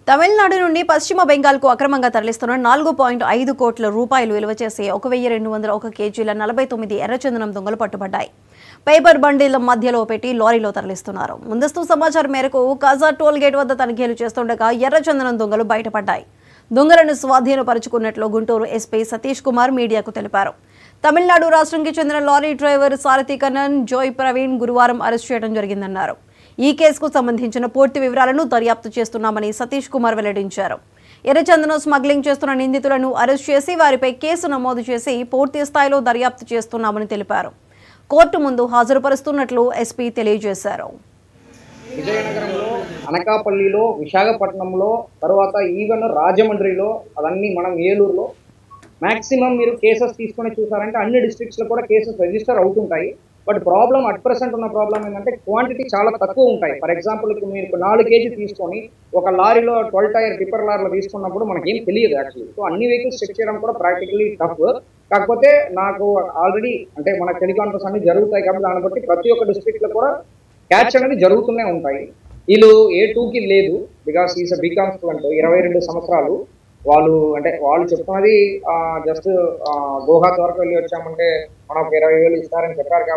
తమిళనాడు నుండి పశ్చిమ బెంగాల్కు అక్రమంగా తరలిస్తున్న 4.5 కోట్ల రూపాయలు విలువ చేసే 1201 కేజీల 49 ఎర్రచందనం దొంగలు పట్టుబడ్డాయి. పేపర్ బండిల మధ్యలో పెట్టి లారీలో తరలిస్తున్నారు. ముందస్తు సమాచారం మేరకు కాజా టోల్ గేట్ వద్ద తనిఖీలు చేస్తుండగా ఎర్రచందనం దొంగలు బయటపడ్డాయి. దొంగలను స్వాధీనపరుచుకున్నట్లు గుంటూరు ఎస్పీ సతీష్ కుమార్ మీడియాకు తెలిపారు. తమిళనాడు రాష్ట్రానికి చెందిన లారీ డ్రైవర్ సారథి కన్నన్, జోయ్ ప్రవీణ్ గురువారం అరెస్ట్ చేయడం జరిగిందన్నారు. ఈ కేసుకు సంబంధించిన పూర్తి వివరాలను దర్యాప్తు చేస్తున్నామని సతీష్ కుమార్ వెల్లడించారు. ఎర్రచందనం స్మగ్లింగ్ చేస్తున్న నిందితులను అరెస్ట్ చేసి వారిపై కేసు నమోదు చేసి పూర్తి స్థాయిలో దర్యాప్తు చేస్తున్నామని తెలిపారు. కోర్టు ముందు హాజరుపరుస్తున్నట్లు ఎస్పీ తెలియజేశారు. విజయనగరంలో, అనకాపల్లిలో, విశాఖపట్నంలో, తర్వాత ఈవెన్ రాజమండ్రిలో, అవన్నీ మనం ఏలూరులో మ్యాక్సిమం మీరు కేసెస్ తీసుకొని చూసారంటే అన్ని డిస్ట్రిక్ట్స్లో కూడా కేసెస్ రిజిస్టర్ అవుతుంటాయి. బట్ ప్రాబ్లం అట్ ప్రెసెంట్ ఉన్న ప్రాబ్లం ఏంటంటే క్వాంటిటీ చాలా తక్కువ ఉంటాయి. ఫర్ ఎగ్జాంపుల్ ఇప్పుడు మీరు 4 కేజీ తీసుకొని ఒక లారీలో 12 టైర్ టిప్పర్ లారీలో తీసుకున్నప్పుడు మనకేం తెలియదు యాక్చువల్లీ. సో అన్ని వెహికల్స్ చెక్ చేయడం కూడా ప్రాక్టికల్లీ టఫ్. కాకపోతే నాకు ఆల్రెడీ అంటే మన టెలికాన్ఫరెన్స్ అన్ని జరుగుతాయి కాబట్టి దాన్ని బట్టి ప్రతి ఒక్క డిస్ట్రిక్ట్లో కూడా క్యాచ్ అనేది జరుగుతూనే ఉంటాయి. వీళ్ళు A2కి లేదు, బికాస్ ఈస్ బీకామ్ స్టూడెంట్, 22 సంవత్సరాలు. వాళ్ళు చెప్తున్నది జస్ట్ గోహాత్ వరకు వెళ్ళి వచ్చామంటే మనకు 20,000 ఇస్తారని చెప్పారు కాబట్టి